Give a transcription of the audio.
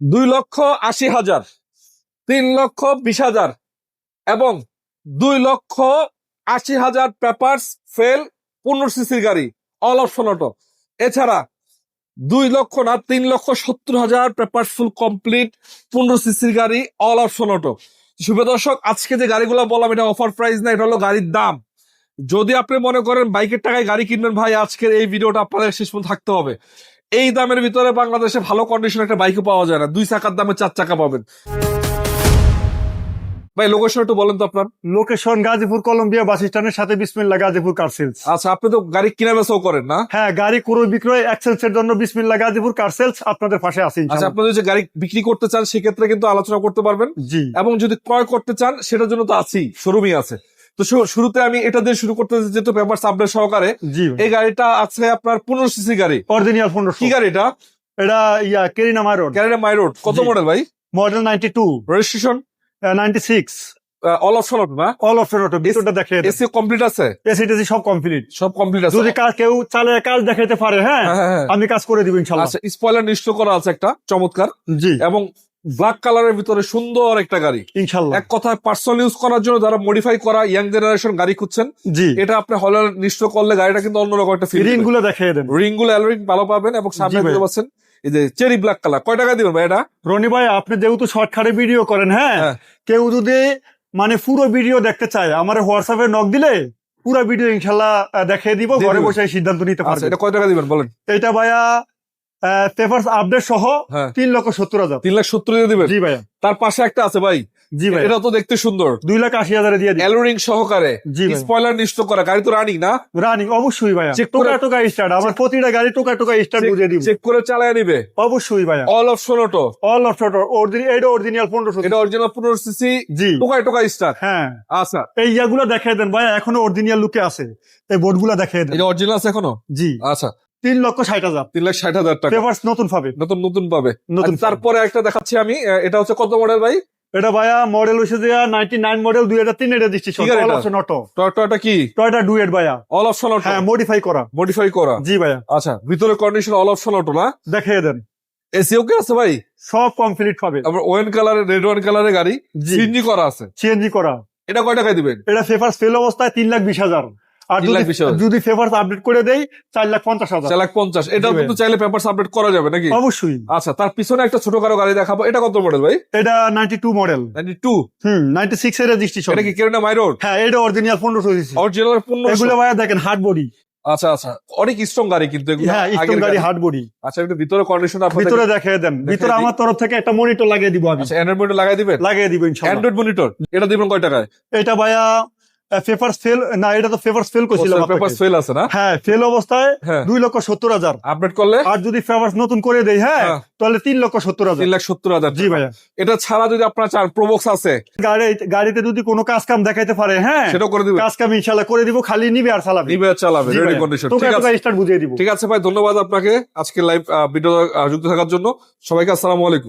2,80,000, 3,20,000 এবং 2,80,000 papers fail 15 সিসির গাড়ি অল অপশন অটো। এছাড়া 2 লক্ষ না 3,70,000 পেপারস ফুল কমপ্লিট 15 সিসির গাড়ি অল অপশন অটো। শুভ দর্শক, আজকে যে গাড়িগুলো বললাম এটা অফার প্রাইস না, এটা হলো গাড়ির দাম। যদি আপনি মনে করেন বাইকের টাকায় গাড়ি কিনবেন ভাই, আজকের এই ভিডিওটা আপনাদের শেষ পর্যন্ত থাকতে হবে। এই দামের ভিতরে বাংলাদেশে ভালো কন্ডিশন একটা বাইকও পাওয়া যায় না, 2 চাকার দামে 4 চাকা পাবেন। ভাই লোকেশন একটু বলেন তো আপনার। লোকেশন গাজীপুর কলম্বিয়া বাস স্ট্যান্ডের সাথে বিসমিল্লাহ গাজীপুর কার সেলস। আচ্ছা, আপনি তো গাড়ি কিনা বেচাও করেন না? হ্যাঁ, গাড়ি ক্রয় বিক্রয় এক্সচেঞ্জ এর জন্য বিসমিল্লাহ গাজীপুর কার সেলস আপনাদের পাশে আছে। আচ্ছা, আপনি যদি গাড়ি বিক্রি করতে চান সেক্ষেত্রে কিন্তু আলোচনা করতে পারবেন। জি, এবং যদি ক্রয় করতে চান সেটার জন্য তো আছেই, শোরুমই আছে। তো শুরুতে আমি এটা দিয়ে শুরু করতে যেহেতু পেপার আপডেট সহকারে। জি, এই গাড়িটা আছে আপনার 15 সিসি গাড়ি, অরিজিনাল 15। কি গাড়ি এটা? এটা কেরিনা মাইরোড। ক্যারিনা মাই রোড। কত জি। মডেল ভাই? মডেল 92, রেজিস্ট্রেশন 96, অল অপশন না? All option auto. ভিতরটা দেখে এসি কমপ্লিট আছে? এসি টেসি সব কমপ্লিট। সব কমপ্লিট আছে। যদি কেউ চালে কাজ দেখাতে পারে, হ্যাঁ হ্যাঁ। আমি কাজ করে দিব ইনশাআল্লাহ। আচ্ছা, স্পয়লার নিশ্চয় করা আছে একটা চমৎকার, জি, এবং ব্ল্যাক কালারের ভিতরে সুন্দর একটা গাড়ি। ইনশাআল্লাহ। এক কথায় পার্সোনাল ইউজ করার জন্য যারা মডিফাই করা ইয়াং জেনারেশন গাড়ি খুঁজছেন, জি, এটা আপনি হলে নিশ্চয় করলে গাড়িটা কিন্তু অন্যরকম একটা ফিল। রিং গুলো দেখিয়ে দেন। রিং গুলো অ্যালোরিং ভালো পাবেন এবং সামনে জি ভাই। দিতে পাচ্ছেন এই যে চেরি ব্ল্যাক কালার। কয় টাকা দিবেন ভাই এটা? রনি ভাই, আপনি যেহেতু শর্টকাটে ভিডিও করেন, হ্যাঁ হ্যাঁ। কেউ যদি মানে পুরো ভিডিও দেখতে চায় আমার হোয়াটসঅ্যাপে নক দিলে পুরো ভিডিও ইনশাল্লাহ দেখিয়ে দিব, দিয়ে ঘরে দিবেন। বসে সিদ্ধান্ত নিতে আচ্ছা, পারবেন। এটা কয় টাকা দিবেন বলেন? এটা ভাইয়া পেপারস আপডেট সহ হ্যাঁ। 3,70,000। 3,70,000 দিয়ে দিবেন। জি ভাইয়া। তার পাশে একটা আছে ভাই, জি ভাই, এটা তো দেখতে সুন্দর, 2,80,000 দিয়ে দিই। অ্যালোরিং সহকারে, জি ভাই। স্পয়লার নিশ্চয় করা গাড়ি, তো রানিং না? রানিং অবশ্যই ভাইয়া। চেক করে- টোকা স্টার্ট, আমার প্রতিটা গাড়ি টোকা স্টার্ট বুঝিয়ে দিব। চেক করে চালায় নিবে। অবশ্যই ভাইয়া। All option auto, all option এটা অরিজিনাল 1500। এটা অরিজিনাল 15 সিসি, জি, টোকা স্টার। হ্যাঁ। আচ্ছা, এই ইয়াগুলো দেখিয়ে দেন ভাইয়া, এখনো অরিজিনাল লুকে আছে। এই বোর্ড গুলা দেখিয়ে দেন। এটা অরিজিনাল আছে এখনো? জি, আচ্ছা, 3,60,000। 3,60,000 টাকা পেপারস নতুন পাবে। নতুন পাবে। নতুন আচ্ছা, তারপরে একটা দেখাচ্ছি আমি, এটা হচ্ছে কত মডেল ভাই? এটা ভাইয়া মডেল হচ্ছে যে 99 মডেল 2003 রেজিস্ট্রেশন। কি গাড়ি অল এটা? Option auto. টয়োটা কি? টয়োটা ডুয়েট ভাইয়া। অল অপশন অটো, হ্যাঁ, মডিফাই করা। মডিফাই করা। জি ভাইয়া, আচ্ছা, ভিতরে কন্ডিশন অল অপশন অটো না? দেখিয়ে দেন। এসি ওকে আছে ভাই? সব কমপ্লিট পাবে। তারপর ওয়েন কালারের, রেড ওয়েন কালারের গাড়ি, জি। সিএনজি করা আছে। সিএনজি করা। এটা কয় টাকায় দিবেন? এটা পেপারস ফেল অবস্থায় 3,20,000। আর 3,20,000 যদি পেপারস আপডেট করে দেই 4,50,000। 4,50,000। এটা জি ভাই। কিন্তু চাইলে পেপার আপডেট করা যাবে নাকি? অবশ্যই। আচ্ছা, তার পিছনে একটা ছোট কারো গাড়ি দেখাবো, এটা কত মডেল ভাই? এটা 92 মডেল। 92। 96 এর রেজিস্ট্রেশন। এটা কি কেরিনা মাই রোড? হ্যাঁ, এটা অরিজিনাল 1500 সিসি। অরিজিনাল 1500। এগুলো ভাইয়া দেখেন হার্ড বডি। আচ্ছা, অনেক স্ট্রং গাড়ি কিন্তু এগুলো। হ্যাঁ, স্টোন গাড়ি হার্ড বডি। আচ্ছা, একটু ভিতরে কন্ডিশন ভিতরে দেখিয়ে দেন। ভিতরে দিই। আমার তরফ থেকে একটা মনিটর লাগিয়ে দিব আমি। আচ্ছা, অ্যান্ড্রয়েড মনিটর লাগাই দিবেন? লাগিয়ে দিব ইনশাআল্লাহ। অ্যান্ড্রয়েড মনিটর এটা দিবেন কয় টাকায়? এটা ভাইয়া পেপারস ফেল না, এটা তো পেপারস ফেল করছিল। পেপার ফেল আছে না? হ্যাঁ, ফেল অবস্থায় হ্যাঁ। 2,70,000। আপডেট করলে আর যদি পেপারস নতুন করে দেই, হ্যাঁ হ্যাঁ। তাহলে 3,70,000। 3,70,000। জি ভাইয়া। এটা ছাড়া যদি আপনার চান, প্রোবক্স আছে, গাড়িতে যদি কোনো কাজ কাম দেখাইতে পারে, হ্যাঁ সেটাও করে দিবেন। কাজ কাম ইনশাআল্লাহ করে দিব, খালি নিবে আর চালাবে। নিবে আর চালাবে, জি রেডি ভাইয়া। কন্ডিশন। টোকা ঠিক আছে, স্টার্ট বুঝিয়ে দিব। ঠিক আছে ভাই, ধন্যবাদ আপনাকে আজকে লাইভ ভিডিও যুক্ত থাকার জন্য। সবাইকে আসসালামু আলাইকুম।